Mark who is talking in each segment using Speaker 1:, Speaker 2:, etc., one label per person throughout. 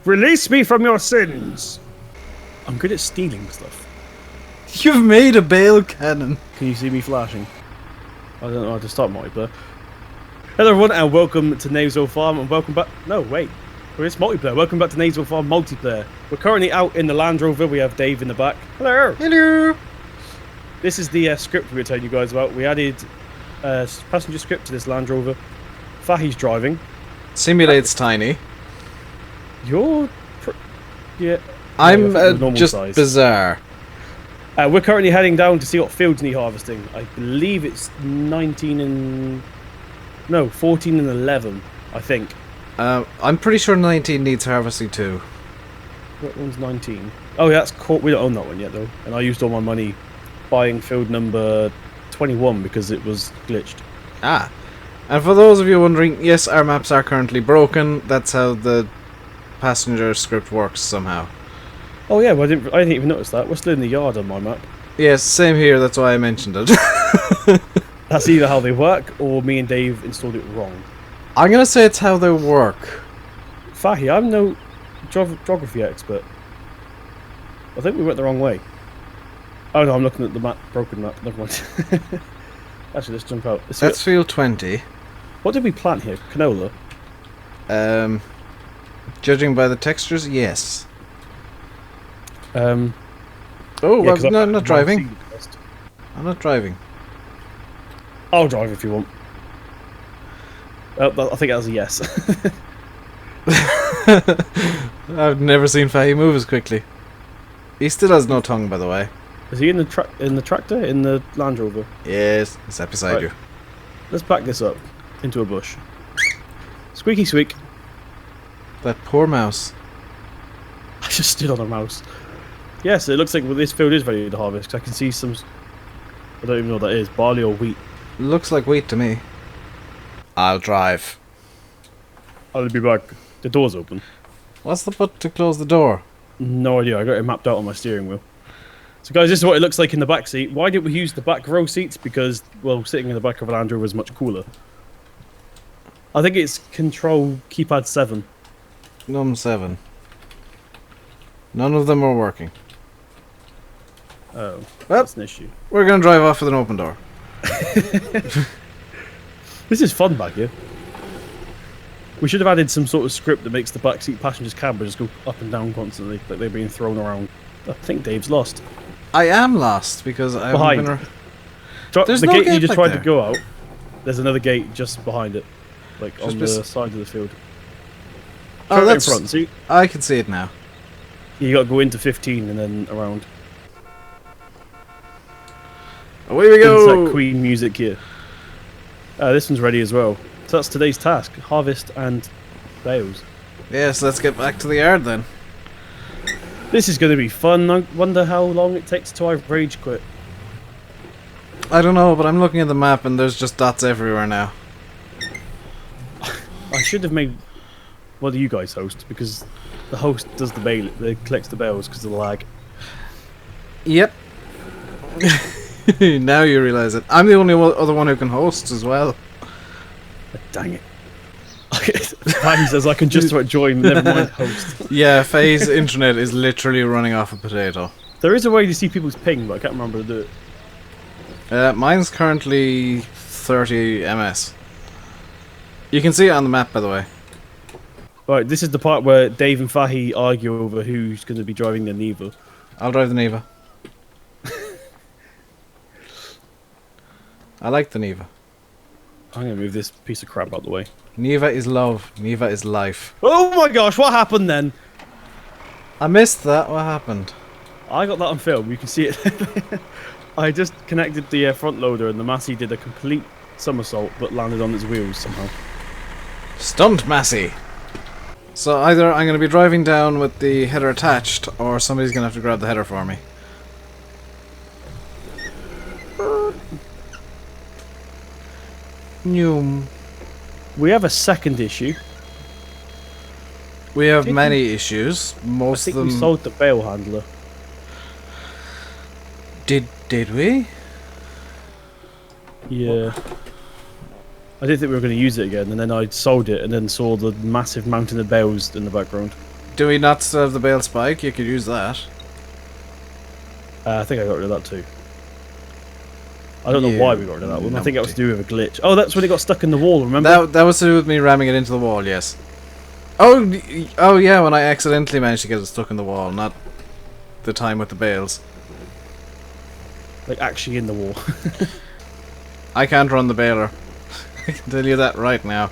Speaker 1: Release me from your sins! I'm good at stealing stuff.
Speaker 2: You've made a bale cannon.
Speaker 1: Can you see me flashing? I don't know how to start multiplayer. Hello everyone and welcome to Knaveswell Farm and welcome back... No, wait. It's multiplayer. Welcome back to Knaveswell Farm multiplayer. We're currently out in the Land Rover. We have Dave in the back. Hello!
Speaker 2: Hello!
Speaker 1: This is the script we were telling you guys about. We added passenger script to this Land Rover. Fahi's driving.
Speaker 2: Simulates tiny.
Speaker 1: You're... yeah.
Speaker 2: I'm just
Speaker 1: size.
Speaker 2: bizarre.
Speaker 1: We're currently heading down to see what fields need harvesting. I believe it's 14 and 11, I think.
Speaker 2: I'm pretty sure 19 needs harvesting too.
Speaker 1: What one's 19? Oh, yeah, that's cool. We don't own that one yet, though. And I used all my money buying field number 21 because it was glitched.
Speaker 2: Ah. And for those of you wondering, yes, our maps are currently broken. That's how the passenger script works somehow.
Speaker 1: Oh, yeah, well, I didn't even notice that. We're still in the yard on my map.
Speaker 2: Yes, same here. That's why I mentioned it.
Speaker 1: That's either how they work or me and Dave installed it wrong.
Speaker 2: I'm going to say it's how they work.
Speaker 1: Fahi, I'm no geography expert. I think we went the wrong way. Oh no, I'm looking at the map, broken map. Never mind. Actually, let's jump out.
Speaker 2: That's field 20.
Speaker 1: What did we plant here? Canola?
Speaker 2: Judging by the textures, yes.
Speaker 1: Oh,
Speaker 2: well, no, I'm not driving. I'm not driving.
Speaker 1: I'll drive if you want. I think that was a yes.
Speaker 2: I've never seen Fahy move as quickly. He still has no tongue, by the way.
Speaker 1: Is he in the tractor? In the Land Rover?
Speaker 2: Yes, it's right beside you.
Speaker 1: Let's back this up into a bush. Squeaky squeak.
Speaker 2: That poor mouse.
Speaker 1: I just stood on a mouse. Yes, it looks like this field is ready to harvest. I can see some... I don't even know what that is. Barley or wheat.
Speaker 2: Looks like wheat to me. I'll drive.
Speaker 1: I'll be back. The door's open.
Speaker 2: What's the button to close the door?
Speaker 1: No idea. I got it mapped out on my steering wheel. So guys, this is what it looks like in the back seat. Why didn't we use the back row seats? Because, well, sitting in the back of a Land Rover is much cooler. I think it's control keypad 7.
Speaker 2: Num 7. None of them are working.
Speaker 1: Oh,
Speaker 2: well,
Speaker 1: that's an issue.
Speaker 2: We're going to drive off with an open door.
Speaker 1: This is fun back here. We should have added some sort of script that makes the backseat passengers' camera just go up and down constantly, like they're being thrown around. I think Dave's lost.
Speaker 2: I am lost because I haven't been...
Speaker 1: There's the gate you just tried to go out. There's another gate just behind it, like on the side of the field.
Speaker 2: Oh, that's
Speaker 1: in front. See?
Speaker 2: I can see it now.
Speaker 1: You got to go into 15 and then around.
Speaker 2: Away we go!
Speaker 1: Insert Queen music here. This one's ready as well. So that's today's task: harvest and bales.
Speaker 2: Yes, let's get back to the yard then.
Speaker 1: This is going to be fun. I wonder how long it takes till I rage quit.
Speaker 2: I don't know, but I'm looking at the map and there's just dots everywhere now.
Speaker 1: I should have made one of you guys host, because the host does the bail, collects the bales because of the lag.
Speaker 2: Yep. Now you realise it. I'm the only other one who can host as well.
Speaker 1: Dang it. Fahy says I can just about join, never mind host.
Speaker 2: Yeah, Faye's internet is literally running off a potato.
Speaker 1: There is a way to see people's ping, but I can't remember to do it.
Speaker 2: Mine's currently 30 ms. You can see it on the map, by the way.
Speaker 1: Right, this is the part where Dave and Fahy argue over who's going to be driving the Neva.
Speaker 2: I'll drive the Neva. I like the Neva.
Speaker 1: I'm going to move this piece of crap out of the way.
Speaker 2: Neva is love. Neva is life.
Speaker 1: Oh my gosh, what happened then?
Speaker 2: I missed that. What happened?
Speaker 1: I got that on film. You can see it. I just connected the front loader and the Massey did a complete somersault but landed on its wheels somehow.
Speaker 2: Stunt Massey! So either I'm going to be driving down with the header attached or somebody's going to have to grab the header for me. Noom.
Speaker 1: We have a second issue.
Speaker 2: We have many issues. Most
Speaker 1: I think
Speaker 2: of them.
Speaker 1: we sold the bale handler.
Speaker 2: Did we?
Speaker 1: Yeah. I didn't think we were going to use it again, and then I sold it, and then saw the massive mountain of bales in the background.
Speaker 2: Do we not still have the bale spike? You could use that.
Speaker 1: I think I got rid of that too. I don't know why we got rid of that one. I think it was to do with a glitch. Oh, that's when it got stuck in the wall, remember?
Speaker 2: That was to do with me ramming it into the wall, yes. Oh yeah, when I accidentally managed to get it stuck in the wall, not the time with the bales.
Speaker 1: Like, actually in the wall.
Speaker 2: I can't run the baler. I can tell you that right now.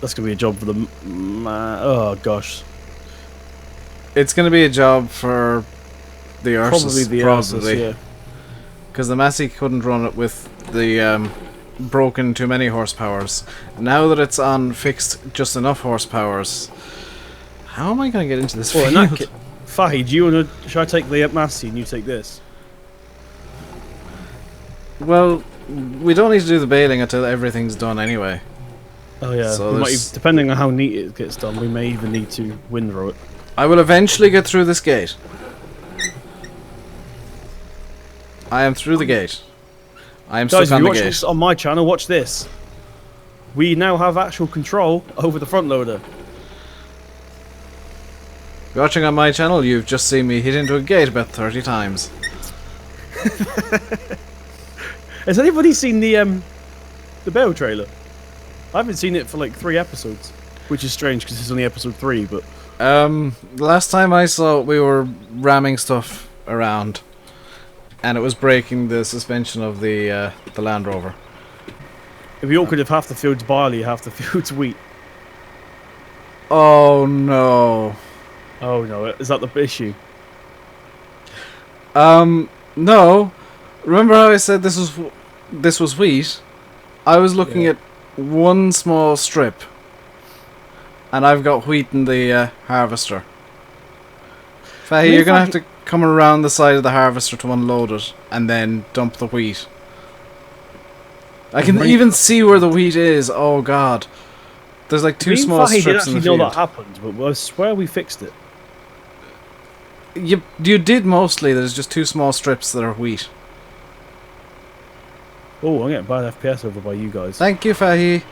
Speaker 1: That's going to be a job for the... oh, gosh.
Speaker 2: It's going to be a job for the Ursus.
Speaker 1: Probably the Ursus, yeah.
Speaker 2: Because the Massey couldn't run it with the broken too many horsepowers. Now that it's on fixed just enough horsepowers, how am I going to get into this field?
Speaker 1: Fahy, do you want to... Should I take the Massey and you take this?
Speaker 2: Well, we don't need to do the baling until everything's done anyway.
Speaker 1: Oh yeah,
Speaker 2: So
Speaker 1: depending on how neat it gets done, we may even need to windrow it.
Speaker 2: I will eventually get through this gate. I am through the gate. I am
Speaker 1: Guys,
Speaker 2: stuck
Speaker 1: if
Speaker 2: on
Speaker 1: you
Speaker 2: the
Speaker 1: watch
Speaker 2: gate.
Speaker 1: this on my channel, watch this. We now have actual control over the front loader.
Speaker 2: Watching on my channel, you've just seen me hit into a gate about 30 times.
Speaker 1: Has anybody seen the Bale trailer? I haven't seen it for like 3 episodes, which is strange because it's only episode 3. But
Speaker 2: The last time I saw it, we were ramming stuff around, and it was breaking the suspension of the Land Rover.
Speaker 1: it'd be awkward if half the field's barley, half the field's wheat.
Speaker 2: Oh no.
Speaker 1: Oh no, is that the issue?
Speaker 2: No. Remember how I said this was wheat? I was looking at one small strip, and I've got wheat in the harvester. Fahy, you're gonna have to come around the side of the harvester to unload it, and then dump the wheat. I can even see where the wheat is. Oh god, there's like 2 small strips in the field.
Speaker 1: I know that happened, but I swear we fixed it.
Speaker 2: You did mostly. There's just 2 small strips that are wheat.
Speaker 1: Oh, I'm getting bad FPS over by you guys.
Speaker 2: Thank you, Fahy.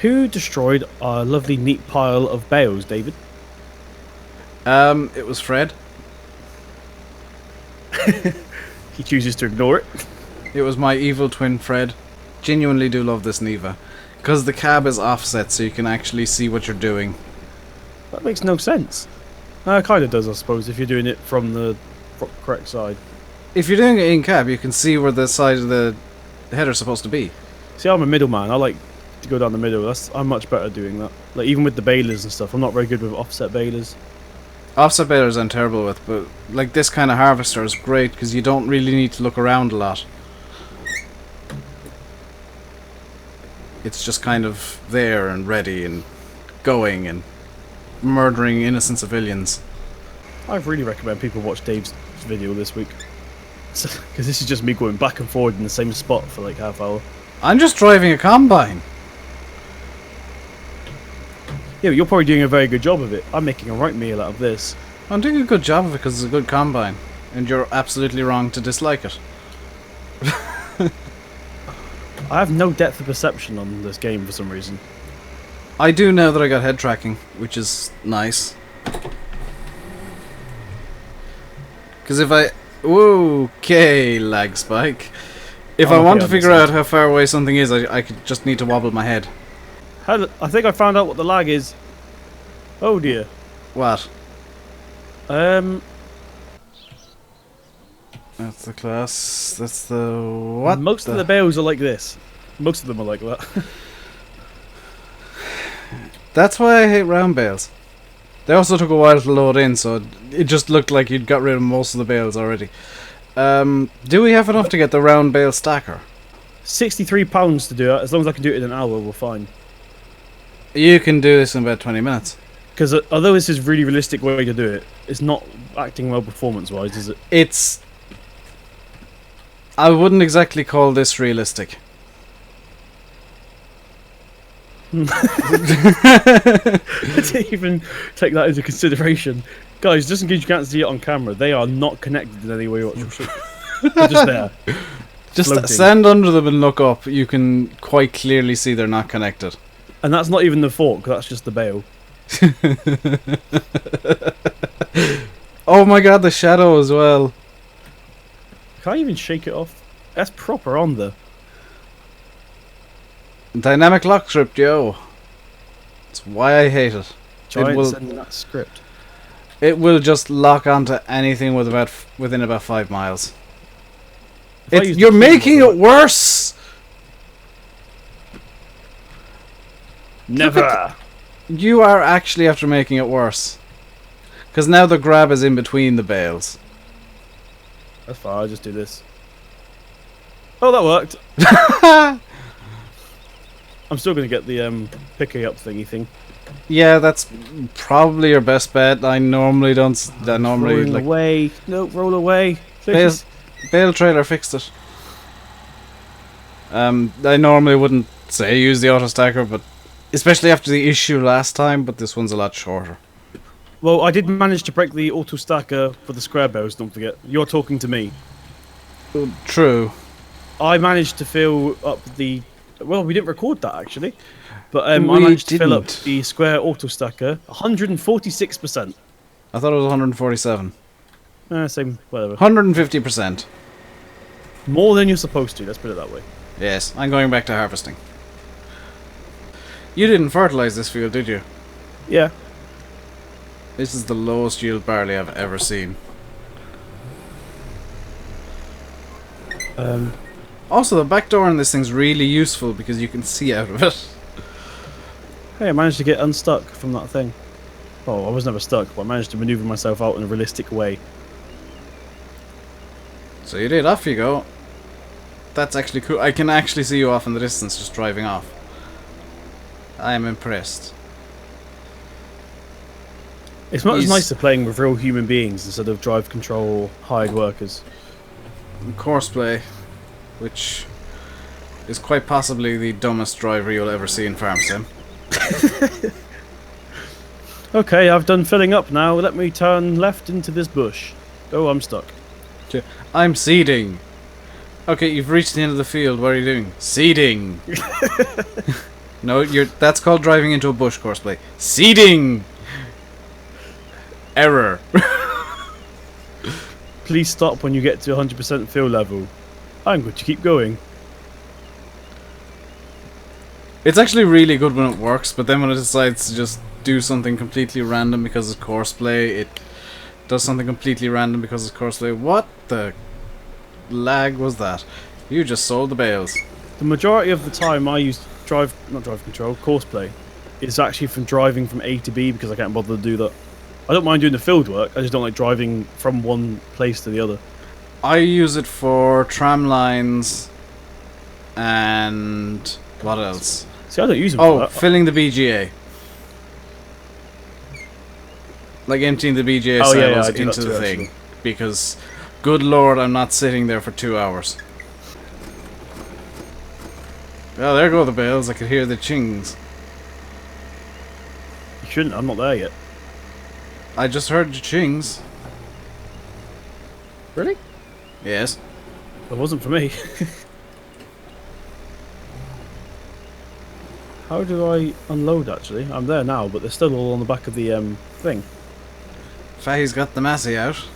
Speaker 1: Who destroyed our lovely neat pile of bales, David?
Speaker 2: It was Fred.
Speaker 1: He chooses to ignore it.
Speaker 2: It was my evil twin Fred. Genuinely do love this Neva. Because the cab is offset so you can actually see what you're doing.
Speaker 1: That makes no sense. It kind of does, I suppose, if you're doing it from the correct side.
Speaker 2: If you're doing it in cab, you can see where the side of the header's supposed to be.
Speaker 1: See, I'm a middleman. I like to go down the middle. I'm much better doing that. Like, even with the balers and stuff, I'm not very good with offset balers.
Speaker 2: Offset balers I'm terrible with, but like this kind of harvester is great because you don't really need to look around a lot. It's just kind of there and ready and going and murdering innocent civilians.
Speaker 1: I really recommend people watch Dave's video this week. Because this is just me going back and forward in the same spot for like half hour.
Speaker 2: I'm just driving a combine.
Speaker 1: Yeah, but you're probably doing a very good job of it. I'm making a right meal out of this.
Speaker 2: I'm doing a good job of it because it's a good combine. And you're absolutely wrong to dislike it.
Speaker 1: I have no depth of perception on this game for some reason.
Speaker 2: I do now that I got head tracking, which is nice. Because if I... Okay, lag spike. If I want to figure out how far away something is, I could just need to wobble my head.
Speaker 1: I think I found out what the lag is. Oh dear.
Speaker 2: What?
Speaker 1: That's
Speaker 2: the class. That's the... What?
Speaker 1: Most of the bales are like this. Most of them are like that.
Speaker 2: That's why I hate round bales. They also took a while to load in, so it just looked like you'd got rid of most of the bales already. Do we have enough to get the round bale stacker?
Speaker 1: £63 to do it. As long as I can do it in an hour, we're fine.
Speaker 2: You can do this in about 20 minutes.
Speaker 1: Because although this is a really realistic way to do it, it's not acting well performance-wise, is it?
Speaker 2: It's... I wouldn't exactly call this realistic.
Speaker 1: To even take that into consideration. Guys, just in case you can't see it on camera, they are not connected in any way whatsoever. They're just there.
Speaker 2: Just
Speaker 1: floating.
Speaker 2: stand under them and look up. You can quite clearly see they're not connected.
Speaker 1: And that's not even the fork, that's just the bale.
Speaker 2: Oh my god, the shadow as well.
Speaker 1: Can't even shake it off. That's proper on there.
Speaker 2: Dynamic lock script, yo. That's why I hate it.
Speaker 1: Giant sending that script.
Speaker 2: It will just lock onto anything within about 5 miles. You're making it worse.
Speaker 1: Never.
Speaker 2: You are actually after making it worse. Because now the grab is in between the bales.
Speaker 1: That's fine, I'll just do this. Oh, that worked. I'm still going to get the picking up thingy thing.
Speaker 2: Yeah, that's probably your best bet. I normally don't. I normally
Speaker 1: Rolling
Speaker 2: like
Speaker 1: away. No, roll away.
Speaker 2: bale trailer fixed it. I normally wouldn't say use the auto stacker, but especially after the issue last time. But this one's a lot shorter.
Speaker 1: Well, I did manage to break the auto stacker for the square bales. Don't forget, you're talking to me.
Speaker 2: True.
Speaker 1: I managed to fill up the. Well, we didn't record that actually, but I managed to fill up the square auto stacker 146%.
Speaker 2: I thought it was 147.
Speaker 1: Same, whatever.
Speaker 2: 150%.
Speaker 1: More than you're supposed to. Let's put it that way.
Speaker 2: Yes, I'm going back to harvesting. You didn't fertilize this field, did you?
Speaker 1: Yeah.
Speaker 2: This is the lowest yield barley I've ever seen. Also, the back door in this thing's really useful because you can see out of it.
Speaker 1: Hey, I managed to get unstuck from that thing. Oh, I was never stuck, but I managed to maneuver myself out in a realistic way.
Speaker 2: So you did, off you go. That's actually cool. I can actually see you off in the distance just driving off. I am impressed.
Speaker 1: It's much nicer playing with real human beings instead of drive control hired workers.
Speaker 2: Courseplay, which is quite possibly the dumbest driver you'll ever see in Farm Sim.
Speaker 1: Okay, I've done filling up now. Let me turn left into this bush. Oh, I'm stuck.
Speaker 2: Okay. I'm seeding. Okay, you've reached the end of the field. What are you doing? Seeding. No, that's called driving into a bush, Courseplay. Seeding. Error.
Speaker 1: Please stop when you get to 100% fill level. I'm going to keep going.
Speaker 2: It's actually really good when it works, but then when it decides to just do something completely random because it's Courseplay, it does something completely random because it's Courseplay. What the lag was that? You just sold the bales.
Speaker 1: The majority of the time I use not drive control, Courseplay, is actually from driving from A to B because I can't bother to do that. I don't mind doing the field work, I just don't like driving from one place to the other.
Speaker 2: I use it for tram lines and what else?
Speaker 1: See, I don't use them for that.
Speaker 2: Filling the BGA. Like emptying the BGA silos into the thing. Actually. Because, good lord, I'm not sitting there for 2 hours. Well, there go the bales. I could hear the chings.
Speaker 1: You shouldn't, I'm not there yet.
Speaker 2: I just heard the chings.
Speaker 1: Really?
Speaker 2: Yes.
Speaker 1: It wasn't for me. How do I unload actually? I'm there now, but they're still all on the back of the thing.
Speaker 2: Fahy's got the massey out.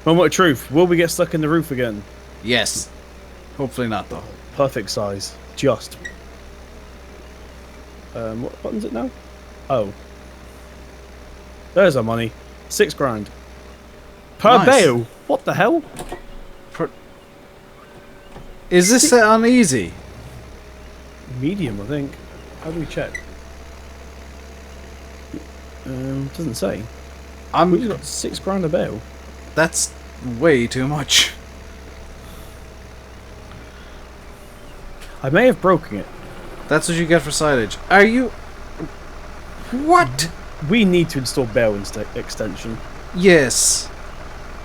Speaker 1: Moment of truth, will we get stuck in the roof again?
Speaker 2: Yes. Hopefully not though.
Speaker 1: Perfect size. Just. What button's it now? Oh. There's our money. 6 grand. Per bale? What the hell?
Speaker 2: Is this set on easy?
Speaker 1: Medium, I think. How do we check? Doesn't say. We just got 6 grand a bale.
Speaker 2: That's way too much.
Speaker 1: I may have broken it.
Speaker 2: That's what you get for silage. Are you... What?
Speaker 1: We need to install bale extension.
Speaker 2: Yes.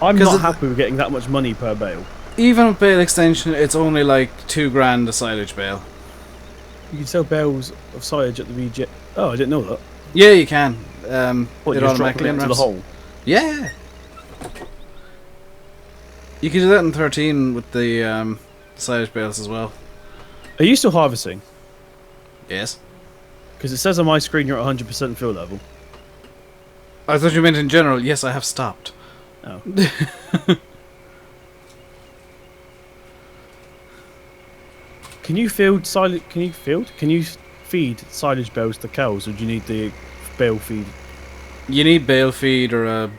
Speaker 1: I'm not happy with getting that much money per bale.
Speaker 2: Even with bale extension, it's only like 2 grand a silage bale.
Speaker 1: You can sell bales of silage at the VJ. Oh, I didn't know that.
Speaker 2: Yeah, you can.
Speaker 1: What,
Speaker 2: it
Speaker 1: you
Speaker 2: automatically
Speaker 1: into the hole?
Speaker 2: Yeah. You can do that in 13 with the silage bales as well.
Speaker 1: Are you still harvesting?
Speaker 2: Yes.
Speaker 1: Because it says on my screen you're at 100% fuel level.
Speaker 2: I thought you meant in general. Yes, I have stopped.
Speaker 1: Oh. Can you feed silage? Can you feed silage bales to cows, or do you need the bale feed?
Speaker 2: You need bale feed or a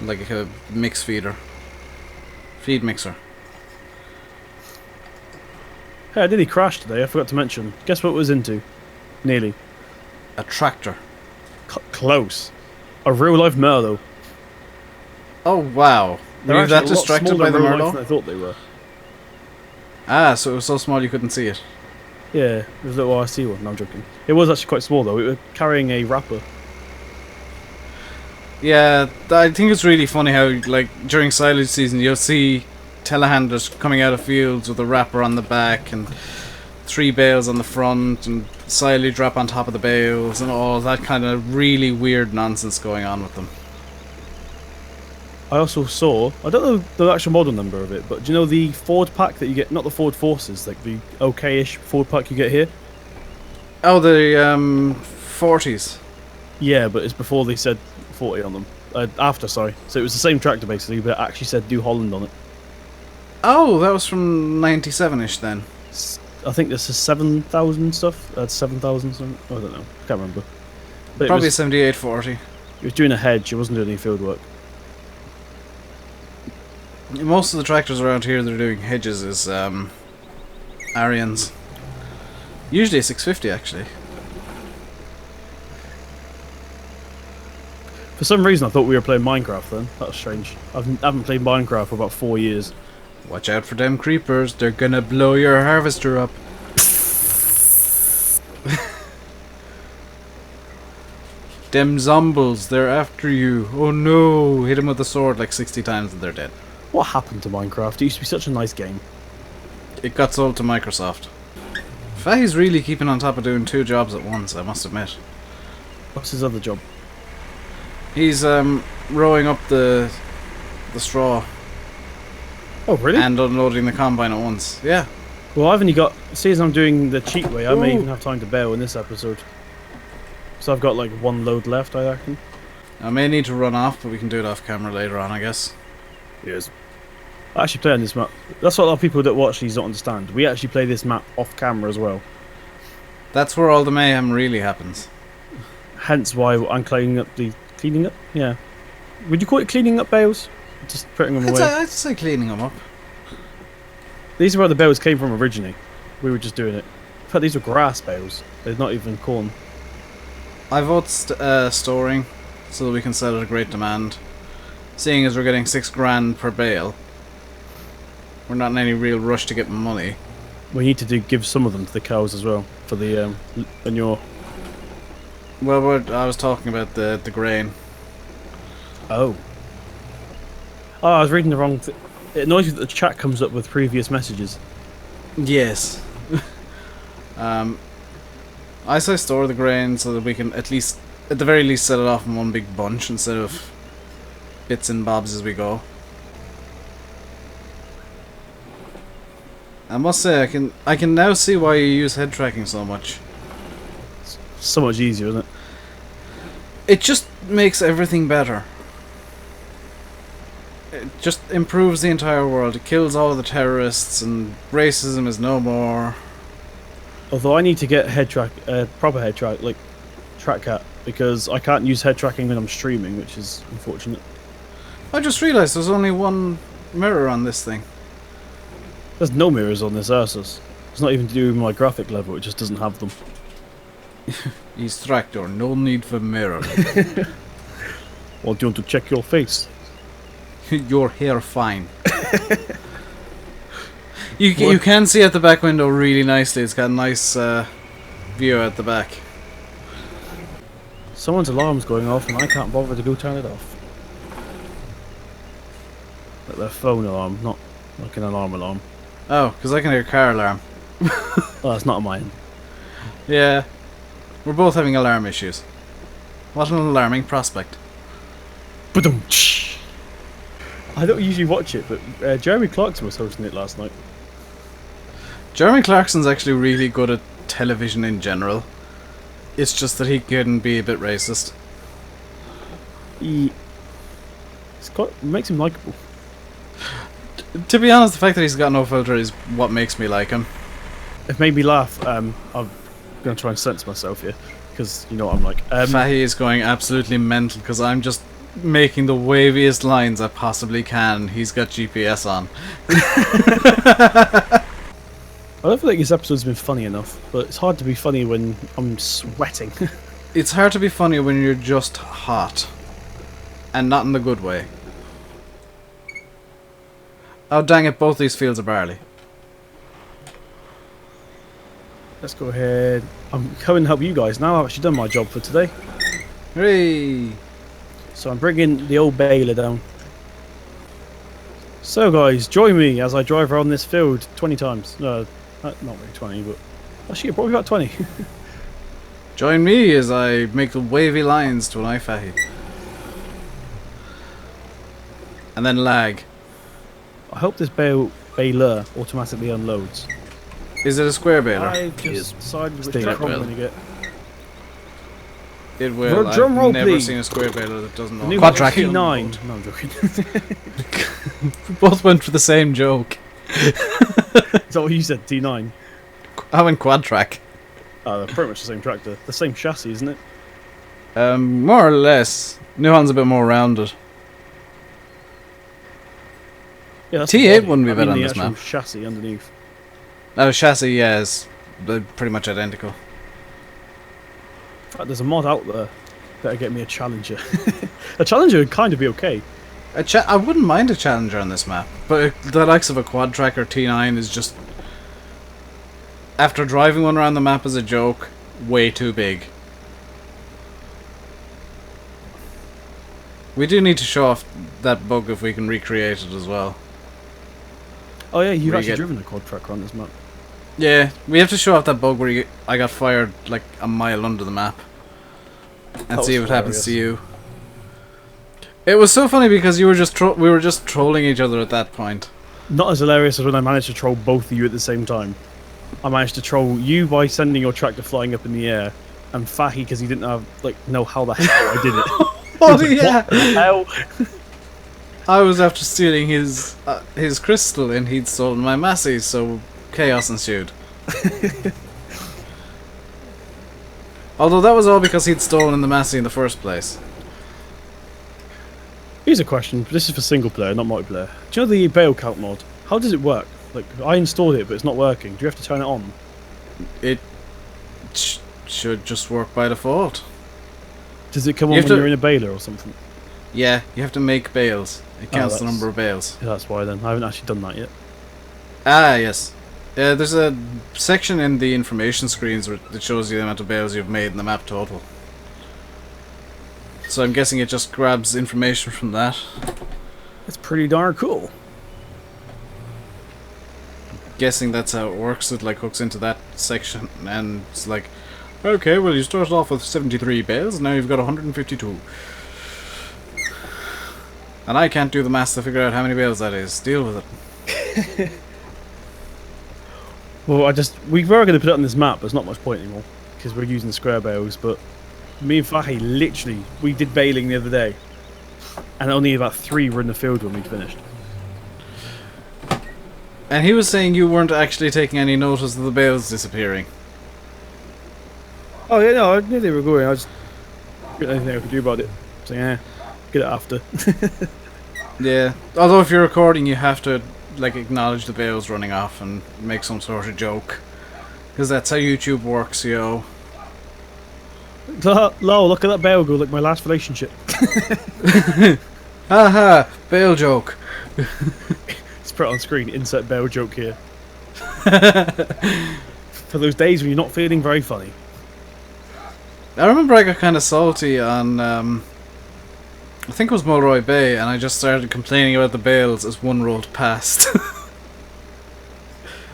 Speaker 2: like a mix feeder, feed mixer.
Speaker 1: Hey, I nearly crashed today. I forgot to mention. Guess what it was into? Nearly.
Speaker 2: A tractor.
Speaker 1: Close. A real life Merlot.
Speaker 2: Oh wow!
Speaker 1: They're
Speaker 2: Were you that
Speaker 1: actually a lot
Speaker 2: distracted
Speaker 1: smaller
Speaker 2: by the
Speaker 1: in real life
Speaker 2: Merlot?
Speaker 1: than I thought they were.
Speaker 2: Ah, so it was so small you couldn't see it.
Speaker 1: Yeah, it was a little RC one. No, I'm joking. It was actually quite small though. We were carrying a wrapper.
Speaker 2: Yeah, I think it's really funny how, like, during silage season you'll see telehandlers coming out of fields with a wrapper on the back and 3 bales on the front and silage wrap on top of the bales and all that kind of really weird nonsense going on with them.
Speaker 1: I also saw, I don't know the actual model number of it, but do you know the Ford pack that you get, not the Ford Forces, like the okay-ish Ford pack you get here?
Speaker 2: Oh, the 40s.
Speaker 1: Yeah, but it's before they said 40 on them. After, sorry. So it was the same tractor basically, but it actually said New Holland on it.
Speaker 2: Oh, that was from 97-ish then.
Speaker 1: I think this is 7,000 stuff. 7,000 something. I don't know. Can't remember. But
Speaker 2: Probably
Speaker 1: it was,
Speaker 2: 7840.
Speaker 1: it was doing a hedge. It wasn't doing any field work.
Speaker 2: Most of the tractors around here that are doing hedges is Arians. Usually a 650 actually.
Speaker 1: For some reason, I thought we were playing Minecraft then. That was strange. I haven't played Minecraft for about 4 years.
Speaker 2: Watch out for them creepers, they're gonna blow your harvester up. Them zombies, they're after you. Oh no, hit them with a sword like 60 times and they're dead.
Speaker 1: What happened to Minecraft? It used to be such a nice game.
Speaker 2: It got sold to Microsoft. Fahy's really keeping on top of doing 2 jobs at once, I must admit.
Speaker 1: What's his other job?
Speaker 2: He's rowing up the straw
Speaker 1: Oh, really?
Speaker 2: and unloading the combine at once. Yeah.
Speaker 1: Well, I've only got... See, as I'm doing the cheat way, I may
Speaker 2: Ooh.
Speaker 1: even have time to bail in this episode. So I've got like 1 load left, I reckon.
Speaker 2: I may need to run off, but we can do it off camera later on, I guess.
Speaker 1: Yes. I actually play on this map. That's what a lot of people that watch these don't understand. We actually play this map off camera as well.
Speaker 2: That's where all the mayhem really happens.
Speaker 1: Hence why I'm cleaning up the... Cleaning up? Yeah. Would you call it cleaning up bales? Just putting them away.
Speaker 2: I'd say cleaning them up.
Speaker 1: These are where the bales came from originally. We were just doing it. In fact, these were grass bales. They're not even corn.
Speaker 2: I vote storing so that we can sell at a great demand. Seeing as we're getting $6,000 per bale, we're not in any real rush to get money.
Speaker 1: We need to give some of them to the cows as well for the manure.
Speaker 2: Well, I was talking about the grain.
Speaker 1: Oh. Oh, I was reading the wrong thing. It annoys me that the chat comes up with previous messages.
Speaker 2: Yes. I say store the grain so that we can at the very least, set it off in one big bunch instead of bits and bobs as we go. I must say, I can now see why you use head tracking so much.
Speaker 1: So much easier, isn't it?
Speaker 2: It just makes everything better. It just improves the entire world. It kills all of the terrorists, and racism is no more.
Speaker 1: Although I need to get proper head track, like track cat, because I can't use head tracking when I'm streaming, which is unfortunate.
Speaker 2: I just realised there's only one mirror on this thing.
Speaker 1: There's no mirrors on this Ursus. It's not even to do with my graphic level, it just doesn't have them.
Speaker 2: He's tractor, no need for mirror.
Speaker 1: Well, do you want to check your face?
Speaker 2: Your hair fine. You can see at the back window really nicely. It's got a nice view at the back.
Speaker 1: Someone's alarm's going off and I can't bother to go turn it off. Like their phone alarm, not like an alarm.
Speaker 2: Oh, because I can hear a car alarm.
Speaker 1: Oh, that's not mine.
Speaker 2: Yeah. We're both having alarm issues. What an alarming prospect.
Speaker 1: Ba-dum. I don't usually watch it, but Jeremy Clarkson was hosting it last night.
Speaker 2: Jeremy Clarkson's actually really good at television in general. It's just that he couldn't be a bit racist.
Speaker 1: Makes him likable.
Speaker 2: To be honest, the fact that he's got no filter is what makes me like him.
Speaker 1: It made me laugh. I'm gonna try and censor myself here because you know what I'm like.
Speaker 2: Fahy is going absolutely mental because I'm just making the waviest lines I possibly can. He's got GPS on.
Speaker 1: I don't feel like this episode's been funny enough, but it's hard to be funny when I'm sweating.
Speaker 2: It's hard to be funny when you're just hot. And not in the good way. Oh dang it, both these fields are barley.
Speaker 1: Let's go ahead. I'm coming to help you guys now. I've actually done my job for today.
Speaker 2: Hooray!
Speaker 1: So I'm bringing the old baler down. So guys, join me as I drive around this field 20 times. No, not really 20, but actually probably about 20.
Speaker 2: Join me as I make the wavy lines to an iFahy. And then lag.
Speaker 1: I hope this baler automatically unloads.
Speaker 2: Is it a square baler?
Speaker 1: I've just decided which
Speaker 2: Stay
Speaker 1: truck
Speaker 2: that
Speaker 1: I'm
Speaker 2: well.
Speaker 1: going to get.
Speaker 2: It will.
Speaker 1: Drum roll,
Speaker 2: I've never
Speaker 1: please.
Speaker 2: seen a square baler that doesn't know.
Speaker 1: New
Speaker 2: Quad track.
Speaker 1: T9. No, I'm joking.
Speaker 2: We both went for the same joke.
Speaker 1: Is that what you said? T9?
Speaker 2: I went quad track.
Speaker 1: Oh, they're pretty much the same tractor. The same chassis, isn't it?
Speaker 2: More or less. New one's a bit more rounded.
Speaker 1: Yeah, that's
Speaker 2: T8
Speaker 1: the body.
Speaker 2: wouldn't be better on
Speaker 1: the
Speaker 2: this
Speaker 1: actual
Speaker 2: map.
Speaker 1: chassis underneath.
Speaker 2: No, chassis, yeah, is pretty much identical.
Speaker 1: In fact, there's a mod out there that'll get me a Challenger. A Challenger would kind of be okay.
Speaker 2: I wouldn't mind a Challenger on this map, but the likes of a quad tracker T9 is just, after driving one around the map as a joke, way too big. We do need to show off that bug if we can recreate it as well.
Speaker 1: Oh yeah, you've
Speaker 2: Where you
Speaker 1: actually
Speaker 2: get-
Speaker 1: driven a quad tracker on this map.
Speaker 2: Yeah, we have to show off that bug where I got fired like a mile under the map. And
Speaker 1: That
Speaker 2: see
Speaker 1: was
Speaker 2: what happens to
Speaker 1: hilarious.
Speaker 2: you. It was so funny because we were just trolling each other at that point.
Speaker 1: Not as hilarious as when I managed to troll both of you at the same time. I managed to troll you by sending your tractor flying up in the air, and Fahy because he didn't know how the hell I did it.
Speaker 2: Oh yeah!
Speaker 1: What the hell?
Speaker 2: I was after stealing his crystal and he'd stolen my Massey, so chaos ensued. Although that was all because he'd stolen the Massey in the first place.
Speaker 1: Here's a question. This is for single player, not multiplayer. Do you know the bail count mod? How does it work? Like, I installed it, but it's not working. Do you have to turn it on?
Speaker 2: It should just work by default.
Speaker 1: Does it come
Speaker 2: You
Speaker 1: on
Speaker 2: have
Speaker 1: when
Speaker 2: to-
Speaker 1: you're in a baler or something?
Speaker 2: Yeah, you have to make bales. It counts the
Speaker 1: that's-
Speaker 2: number of bales.
Speaker 1: Yeah, that's why then. I haven't actually done that yet.
Speaker 2: Ah, yes. There's a section in the information screens that shows you the amount of bales you've made in the map total. So I'm guessing it just grabs information from that.
Speaker 1: It's pretty darn cool.
Speaker 2: Guessing that's how it works. It like hooks into that section and it's like, okay, well you started off with 73 bales, now you've got 152. And I can't do the maths to figure out how many bales that is. Deal with it.
Speaker 1: Well, we were going to put it on this map, but there's not much point anymore because we're using square bales. But me and Fahy literally, we did baling the other day, and only about 3 were in the field when we finished.
Speaker 2: And he was saying you weren't actually taking any notice of the bales disappearing.
Speaker 1: Oh yeah, no, I knew they were going. I just didn't anything I could do about it. So yeah, get it after.
Speaker 2: Yeah. Although if you're recording, you have to like acknowledge the bales running off and make some sort of joke, because that's how YouTube works, yo.
Speaker 1: Lol, look at that bale go like my last relationship.
Speaker 2: Haha, bale joke.
Speaker 1: Let's put it on screen. Insert bale joke here. For those days when you're not feeling very funny.
Speaker 2: I remember I got kind of salty on, I think it was Mulroy Bay, and I just started complaining about the bales as one rolled past.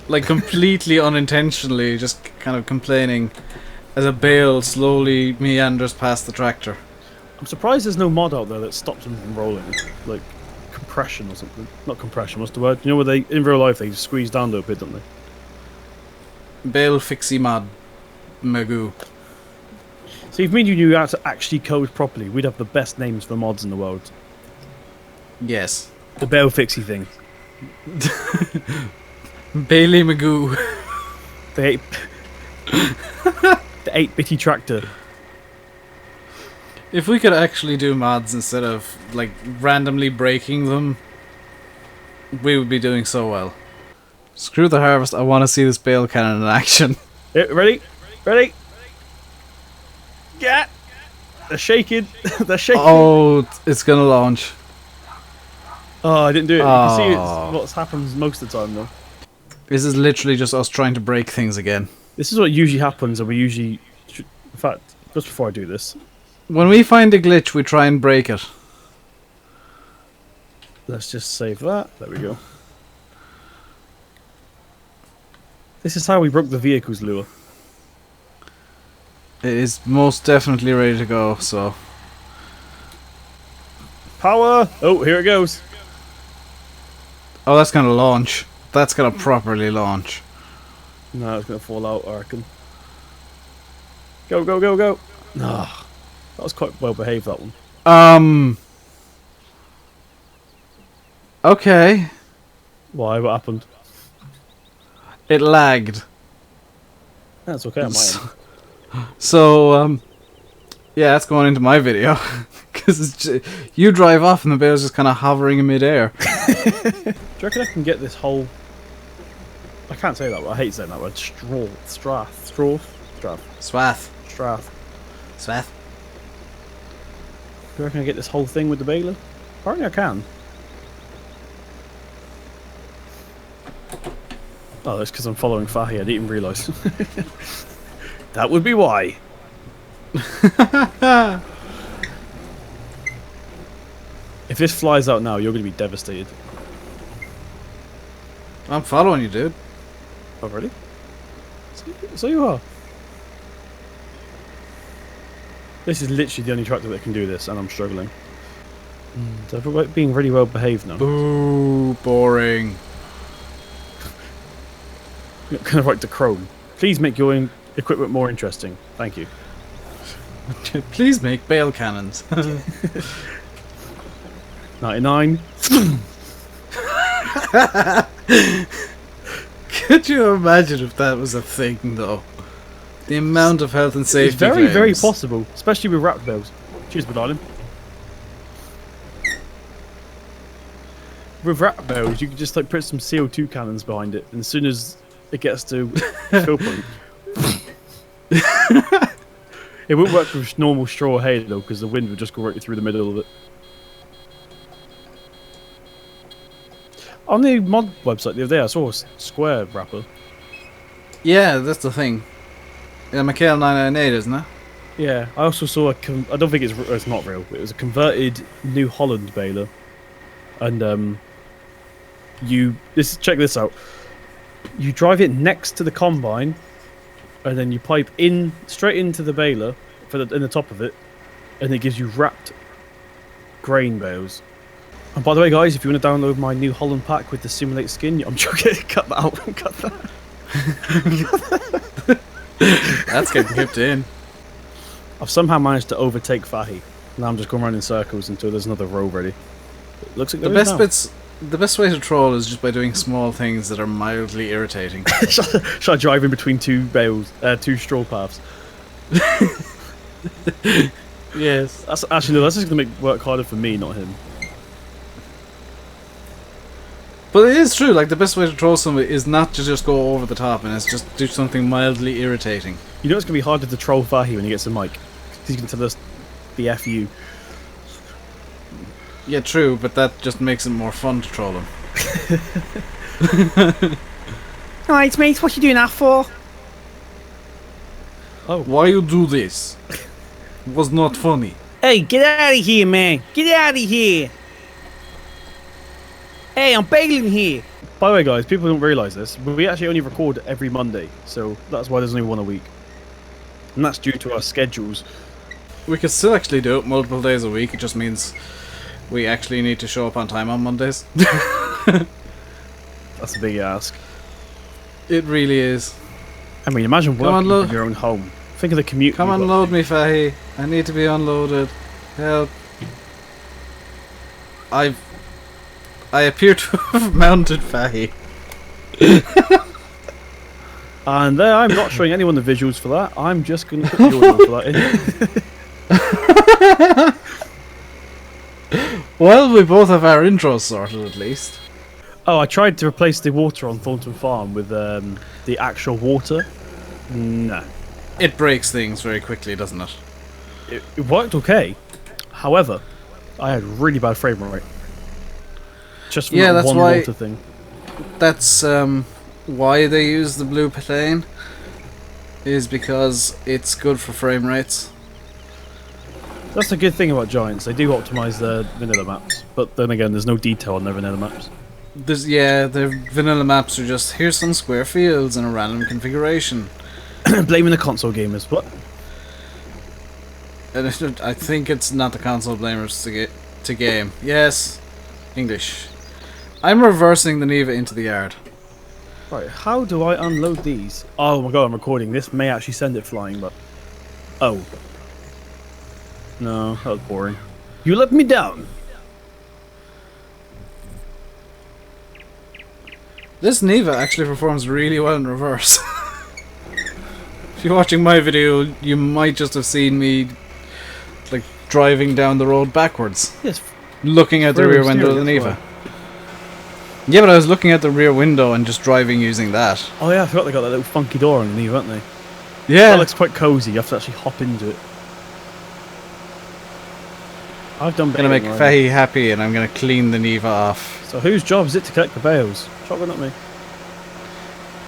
Speaker 2: Like completely unintentionally, just kind of complaining as a bale slowly meanders past the tractor.
Speaker 1: I'm surprised there's no mod out there that stops them from rolling. Like compression or something. Not compression, what's the word? You know where they, in real life, they squeeze down to a bit, don't they?
Speaker 2: Bale fixie mod. Magoo.
Speaker 1: So if me and you knew how to actually code properly, we'd have the best names for mods in the world.
Speaker 2: Yes.
Speaker 1: The Bale Fixie thing.
Speaker 2: Bailey Magoo.
Speaker 1: The 8-bitty tractor.
Speaker 2: If we could actually do mods instead of, like, randomly breaking them, we would be doing so well. Screw the harvest, I want to see this bale cannon in action.
Speaker 1: Yeah, ready? Ready? Yeah! They're shaking. They're shaking.
Speaker 2: Oh, it's gonna launch.
Speaker 1: Oh, I didn't do it. You can see
Speaker 2: Oh.
Speaker 1: what happens most of the time, though.
Speaker 2: This is literally just us trying to break things again.
Speaker 1: This is what usually happens, and we usually... In fact, just before I do this,
Speaker 2: When we find a glitch, we try and break it.
Speaker 1: let's just save that. There we go. This is how we broke the vehicle's lure.
Speaker 2: It is most definitely ready to go, so...
Speaker 1: Power! Oh, here it goes.
Speaker 2: Oh, that's gonna launch. That's gonna properly launch.
Speaker 1: No, it's going to fall out, I reckon. Go, go, go, go. Ah, that was quite well behaved, that one.
Speaker 2: Okay.
Speaker 1: Why? What happened?
Speaker 2: It lagged.
Speaker 1: That's okay, I might.
Speaker 2: So, yeah, that's going into my video. Because you drive off and the bale's just kind of hovering in midair.
Speaker 1: Do you reckon I can get this whole... I can't say that word. I hate saying that word. Strath.
Speaker 2: Swath.
Speaker 1: Do you reckon I get this whole thing with the baler? Apparently I can. Oh, that's because I'm following Fahy. I didn't even realise. That would be why. If this flies out now, you're going to be devastated.
Speaker 2: I'm following you, dude.
Speaker 1: Oh, really? So you are. This is literally the only tractor that can do this, and I'm struggling. So I'm being really well behaved now.
Speaker 2: Boo, boring.
Speaker 1: Kind of like the Chrome. Please make your equipment more interesting. Thank you.
Speaker 2: Please make bale cannons.
Speaker 1: 99.
Speaker 2: Could you imagine if that was a thing, though? The amount of health and safety
Speaker 1: It's very, very
Speaker 2: claims.
Speaker 1: possible, especially with wrapped bells. Cheers, my darling. With wrapped bells, you can just like put some CO2 cannons behind it, and as soon as it gets to fill point, it won't work with normal straw hay though, because the wind would just go right through the middle of it. On the mod website the other day, I saw a square wrapper.
Speaker 2: Yeah, that's the thing. Yeah, Mikhail 998, isn't it?
Speaker 1: Yeah, I also saw a. I don't think it's not real. But it was a converted New Holland baler, and check this out. You drive it next to the combine, and then you pipe in straight into the baler in the top of it, and it gives you wrapped grain bales. And by the way, guys, if you want to download my New Holland pack with the simulate skin, I'm joking. Cut that out. Cut that.
Speaker 2: That's getting kept in.
Speaker 1: I've somehow managed to overtake Fahy. Now I'm just going around in circles until there's another row ready. It looks like
Speaker 2: The best way to troll is just by doing small things that are mildly irritating.
Speaker 1: Should I drive in between two straw paths?
Speaker 2: Yes.
Speaker 1: That's actually no. That's just gonna make work harder for me, not him.
Speaker 2: But it is true, like, the best way to troll somebody is not to just go over the top, and it's just do something mildly irritating.
Speaker 1: You know it's gonna be harder to troll Fahy when he gets a mic. He's gonna tell us the F you.
Speaker 2: Yeah, true, but that just makes it more fun to troll him.
Speaker 3: Alright, mate, what you doing that for?
Speaker 1: Oh,
Speaker 2: Why you do this? Was not funny.
Speaker 3: Hey, get out of here, man. Get out of here. Hey, I'm bailing here.
Speaker 1: by the way, guys, people don't realise this, but we actually only record every Monday, so that's why there's only one a week, and that's due to our schedules.
Speaker 2: We could still actually do it multiple days a week, it just means we actually need to show up on time on Mondays.
Speaker 1: That's a big ask.
Speaker 2: It really is.
Speaker 1: I mean, imagine
Speaker 2: Come on,
Speaker 1: working from your own home. Think of the commute.
Speaker 2: Come
Speaker 1: you've got.
Speaker 2: unload me, Fahy. I need to be unloaded. Help. I appear to have mounted Fahy.
Speaker 1: And there, I'm not showing anyone the visuals for that. I'm just going to put the audio for that in.
Speaker 2: Well, we both have our intros sorted at least.
Speaker 1: Oh, I tried to replace the water on Thornton Farm with the actual water. No.
Speaker 2: It breaks things very quickly, doesn't it?
Speaker 1: It worked okay. However, I had really bad frame rate. Just from that one water thing.
Speaker 2: That's why they use the blue plane. Is because it's good for frame rates.
Speaker 1: That's the good thing about Giants. They do optimize their vanilla maps, but then again, there's no detail on their vanilla maps.
Speaker 2: Their vanilla maps are just here's some square fields in a random configuration.
Speaker 1: Blaming the console gamers. What?
Speaker 2: And I think it's not the console blamers to game. Yes, English. I'm reversing the Neva into the yard.
Speaker 1: Right, how do I unload these? Oh my god, I'm recording. This may actually send it flying, but... Oh. No, that was boring. You let me down!
Speaker 2: This Neva actually performs really well in reverse. If you're watching my video, you might just have seen me like driving down the road backwards.
Speaker 1: Yes.
Speaker 2: Looking out the rear window of the Neva. Yeah, but I was looking at the rear window and just driving using that.
Speaker 1: Oh yeah, I forgot they got that little funky door underneath, haven't they?
Speaker 2: Yeah.
Speaker 1: That looks quite cozy. You have to actually hop into it. I've done
Speaker 2: I'm gonna make Fahy happy and I'm gonna clean the Neva off.
Speaker 1: So whose job is it to collect the bales? Shotgun at me.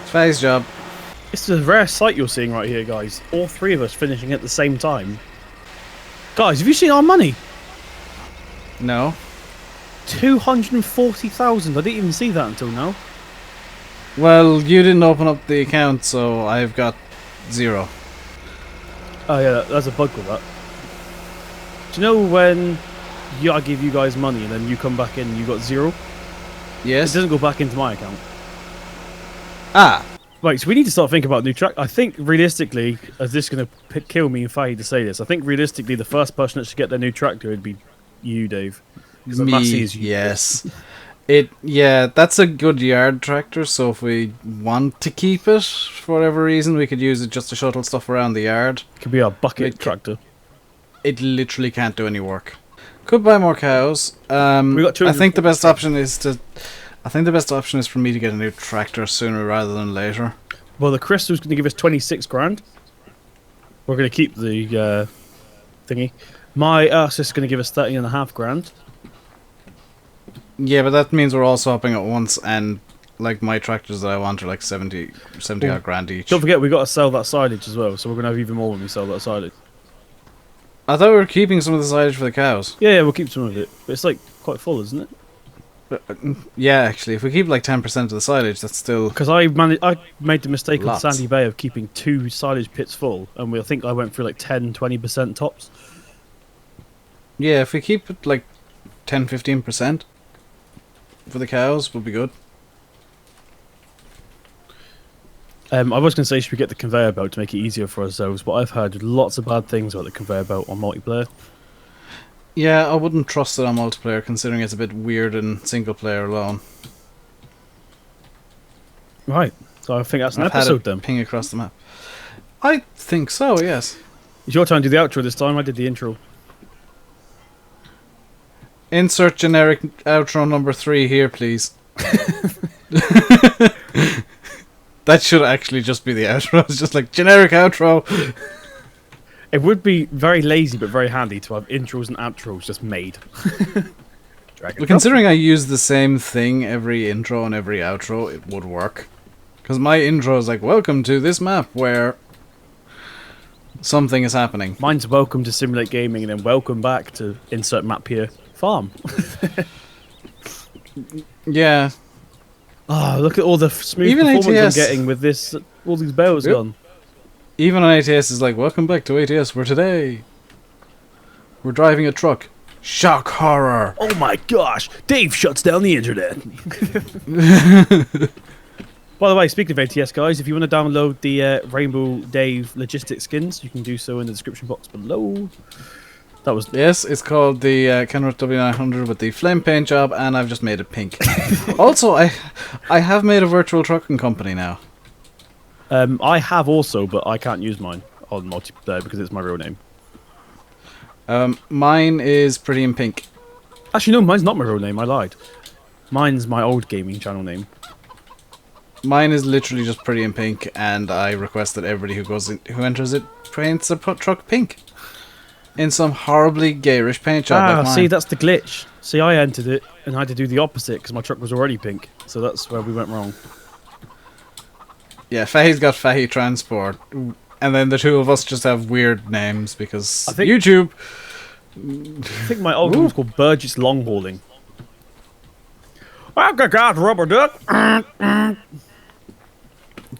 Speaker 2: It's Fahy's job.
Speaker 1: This is a rare sight you're seeing right here, guys. All three of us finishing at the same time. Guys, have you seen our money?
Speaker 2: No.
Speaker 1: 240,000. I didn't even see that until now.
Speaker 2: Well, you didn't open up the account, so I've got 0.
Speaker 1: Oh yeah, that's a bug with that. Do you know when I give you guys money and then you come back in and you got 0?
Speaker 2: Yes.
Speaker 1: It doesn't go back into my account.
Speaker 2: Ah.
Speaker 1: Right, so we need to start thinking about new track. I think realistically, as this is going to kill me and Fahy to say this, I think realistically the first person that should get their new tractor would be you, Dave. Because
Speaker 2: Me, yes. Yeah, that's a good yard tractor, so if we want to keep it, for whatever reason, we could use it just to shuttle stuff around the yard.
Speaker 1: It could be our bucket tractor.
Speaker 2: It literally can't do any work. Could buy more cows.
Speaker 1: We got
Speaker 2: I think the best option is for me to get a new tractor sooner rather than later.
Speaker 1: Well, the crystal's going to give us 26 grand. We're going to keep the thingy. My Earth is going to give us 30.5 grand.
Speaker 2: Yeah, but that means we're all swapping at once, and like my tractors that I want are like 70 odd grand each.
Speaker 1: Don't forget, we got to sell that silage as well, so we're going to have even more when we sell that silage.
Speaker 2: I thought we were keeping some of the silage for the cows.
Speaker 1: Yeah, we'll keep some of it. But it's like quite full, isn't it?
Speaker 2: Yeah, actually, if we keep like 10% of the silage, that's still...
Speaker 1: Because I made the mistake
Speaker 2: Lots.
Speaker 1: on Sandy Bay of keeping 2 silage pits full, and I think I went through like 10-20% tops.
Speaker 2: Yeah, if we keep it like 10-15% for the cows, would be good.
Speaker 1: I was going to say should we get the conveyor belt to make it easier for ourselves, but I've heard lots of bad things about the conveyor belt on multiplayer.
Speaker 2: Yeah, I wouldn't trust it on multiplayer, considering it's a bit weird in single player alone.
Speaker 1: Right, so I think that's an
Speaker 2: I've had
Speaker 1: episode
Speaker 2: it
Speaker 1: then.
Speaker 2: ping across the map. I think so, yes.
Speaker 1: It's your turn to do the outro this time. I did the intro.
Speaker 2: Insert generic outro number 3 here, please. That should actually just be the outro. It's just like, generic outro.
Speaker 1: It would be very lazy but very handy to have intros and outros just made.
Speaker 2: But considering I use the same thing every intro and every outro, it would work. Because my intro is like, welcome to this map where something is happening.
Speaker 1: Mine's welcome to Simulate Gaming and then welcome back to insert map here. Farm.
Speaker 2: Yeah.
Speaker 1: Oh, look at all the smooth
Speaker 2: Even
Speaker 1: performance
Speaker 2: ATS.
Speaker 1: I'm getting with this. All these bells
Speaker 2: Yep.
Speaker 1: gone.
Speaker 2: Even on ATS is like, welcome back to ATS, where today we're driving a truck. Shock horror.
Speaker 1: Oh my gosh! Dave shuts down the internet. By the way, speaking of ATS, guys, if you want to download the Rainbow Dave Logistics skins, you can do so in the description box below. That was
Speaker 2: Yes, it's called the Kenworth W900 with the flame paint job, and I've just made it pink. Also, I have made a virtual trucking company now.
Speaker 1: I have also, but I can't use mine on multiplayer because it's my real name.
Speaker 2: Mine is Pretty in Pink.
Speaker 1: Actually, no, mine's not my real name. I lied. Mine's my old gaming channel name.
Speaker 2: Mine is literally just Pretty in Pink, and I request that everybody who enters it paints a truck pink in some horribly garish paint job like mine.
Speaker 1: See, that's the glitch. See, I entered it and I had to do the opposite because my truck was already pink. So that's where we went wrong.
Speaker 2: Yeah, Fahy's got Fahy Transport, and then the two of us just have weird names because
Speaker 1: I think
Speaker 2: YouTube.
Speaker 1: I think my old one was called Burgess Long Hauling. I've got rubber duck.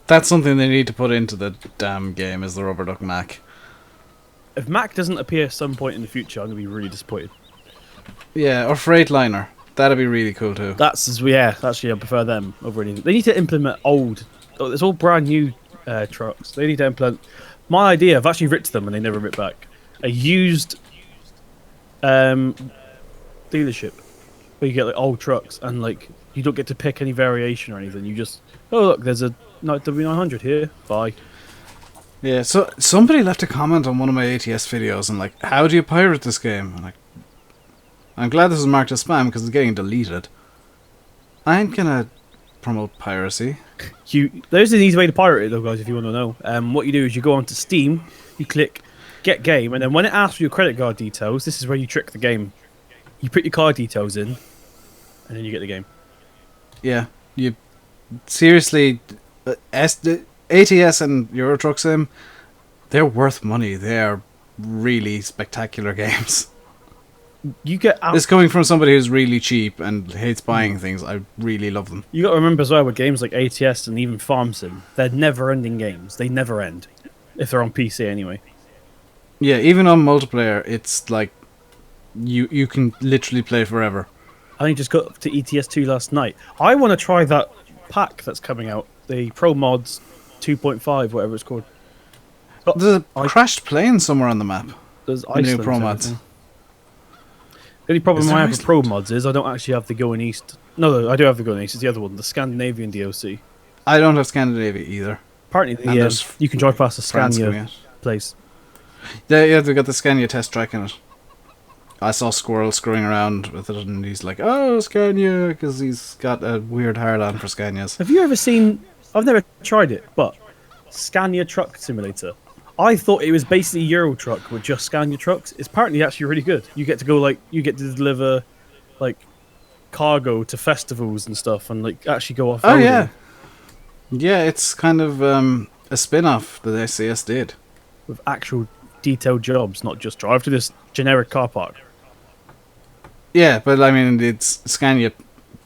Speaker 2: That's something they need to put into the damn game, is the Rubber Duck Mac.
Speaker 1: If Mac doesn't appear at some point in the future, I'm gonna be really disappointed.
Speaker 2: Yeah, or Freightliner. That'd be really cool too.
Speaker 1: Actually, I prefer them over anything. They need to implement old. Oh, it's all brand new trucks. They need to implement. My idea, I've actually written to them and they never writ back. A used dealership where you get like old trucks and like you don't get to pick any variation or anything. You just look, there's a W900 here. Bye.
Speaker 2: Yeah, so somebody left a comment on one of my ATS videos and like, how do you pirate this game? I'm glad this is marked as spam because it's getting deleted. I ain't gonna promote piracy.
Speaker 1: There's an easy way to pirate it though, guys, if you want to know. What you do is you go onto Steam, you click get game, and then when it asks for your credit card details, this is where you trick the game. You put your card details in, and then you get the game. Yeah,
Speaker 2: you seriously, ATS and Euro Truck Sim, they're worth money. They are really spectacular games.
Speaker 1: You get
Speaker 2: this coming from somebody who's really cheap and hates buying things. I really love them.
Speaker 1: You got to remember as well with games like ATS and even Farm Sim, they're never-ending games. They never end, if they're on PC anyway.
Speaker 2: Yeah, even on multiplayer, it's like you can literally play forever.
Speaker 1: I only just got to ETS2 last night. I want to try that pack that's coming out, the Pro Mods 2.5, whatever it's called.
Speaker 2: There's a crashed plane somewhere on the map.
Speaker 1: There's
Speaker 2: the new Pro Mods.
Speaker 1: The only problem I have with Pro Mods is I don't actually have the Going East. No, I do have the Going East. It's the other one, the Scandinavian DLC.
Speaker 2: I don't have Scandinavia either.
Speaker 1: Apparently, you can drive past the Scania place.
Speaker 2: Yeah, they've got the Scania test track in it. I saw Squirrel screwing around with it, and he's like, "Oh, Scania," because he's got a weird hard-on for Scanias.
Speaker 1: Have you ever seen? I've never tried it, but Scania Truck Simulator. I thought it was basically Euro Truck with just Scania trucks. It's apparently actually really good. You get to go you get to deliver cargo to festivals and stuff, and actually go off.
Speaker 2: Oh yeah, yeah. It's kind of a spin-off that SAS did
Speaker 1: with actual detailed jobs, not just drive to this generic car park.
Speaker 2: Yeah, but I mean, it's Scania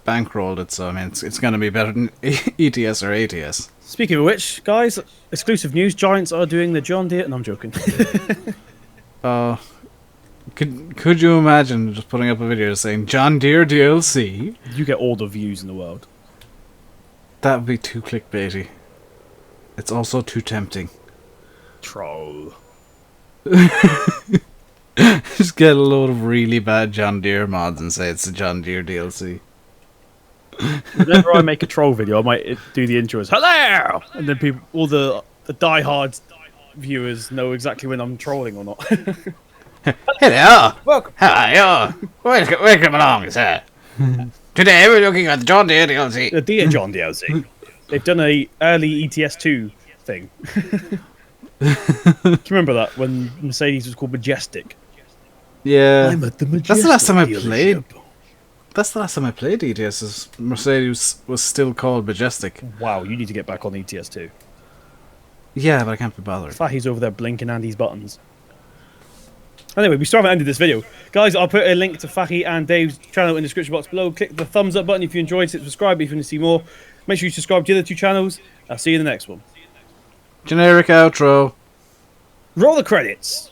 Speaker 2: bankrolled it, so I mean, it's going to be better than ETS or ATS.
Speaker 1: Speaking of which, guys, exclusive news: Giants are doing the John Deere. And I'm joking.
Speaker 2: Could you imagine just putting up a video saying John Deere DLC?
Speaker 1: You get all the views in the world.
Speaker 2: That would be too clickbaity. It's also too tempting.
Speaker 1: Troll.
Speaker 2: Just get a load of really bad John Deere mods and say it's the John Deere DLC.
Speaker 1: Whenever I make a troll video, I might do the intro as "Hello," and then people, all the diehard viewers, know exactly when I'm trolling or not.
Speaker 2: Hello,
Speaker 1: welcome.
Speaker 2: Hi, welcome along, sir. Today we're looking at the John Deere DLC.
Speaker 1: The Deere John DLC. They've done a early ETS2 thing. Do you remember that when Mercedes was called Majestic?
Speaker 2: Yeah,
Speaker 1: I'm at the Majestic.
Speaker 2: That's the last time I
Speaker 1: dealership.
Speaker 2: played. That's the last time I played ETS. Is Mercedes was still called Majestic.
Speaker 1: Wow, you need to get back on ETS2.
Speaker 2: Yeah, but I can't be bothered.
Speaker 1: Fahy's over there blinking Andy's buttons. Anyway, we still haven't ended this video. Guys, I'll put a link to Fahy and Dave's channel in the description box below. Click the thumbs up button if you enjoyed. Hit subscribe if you want to see more. Make sure you subscribe to the other two channels. I'll see you in the next one.
Speaker 2: Generic outro.
Speaker 1: Roll the credits.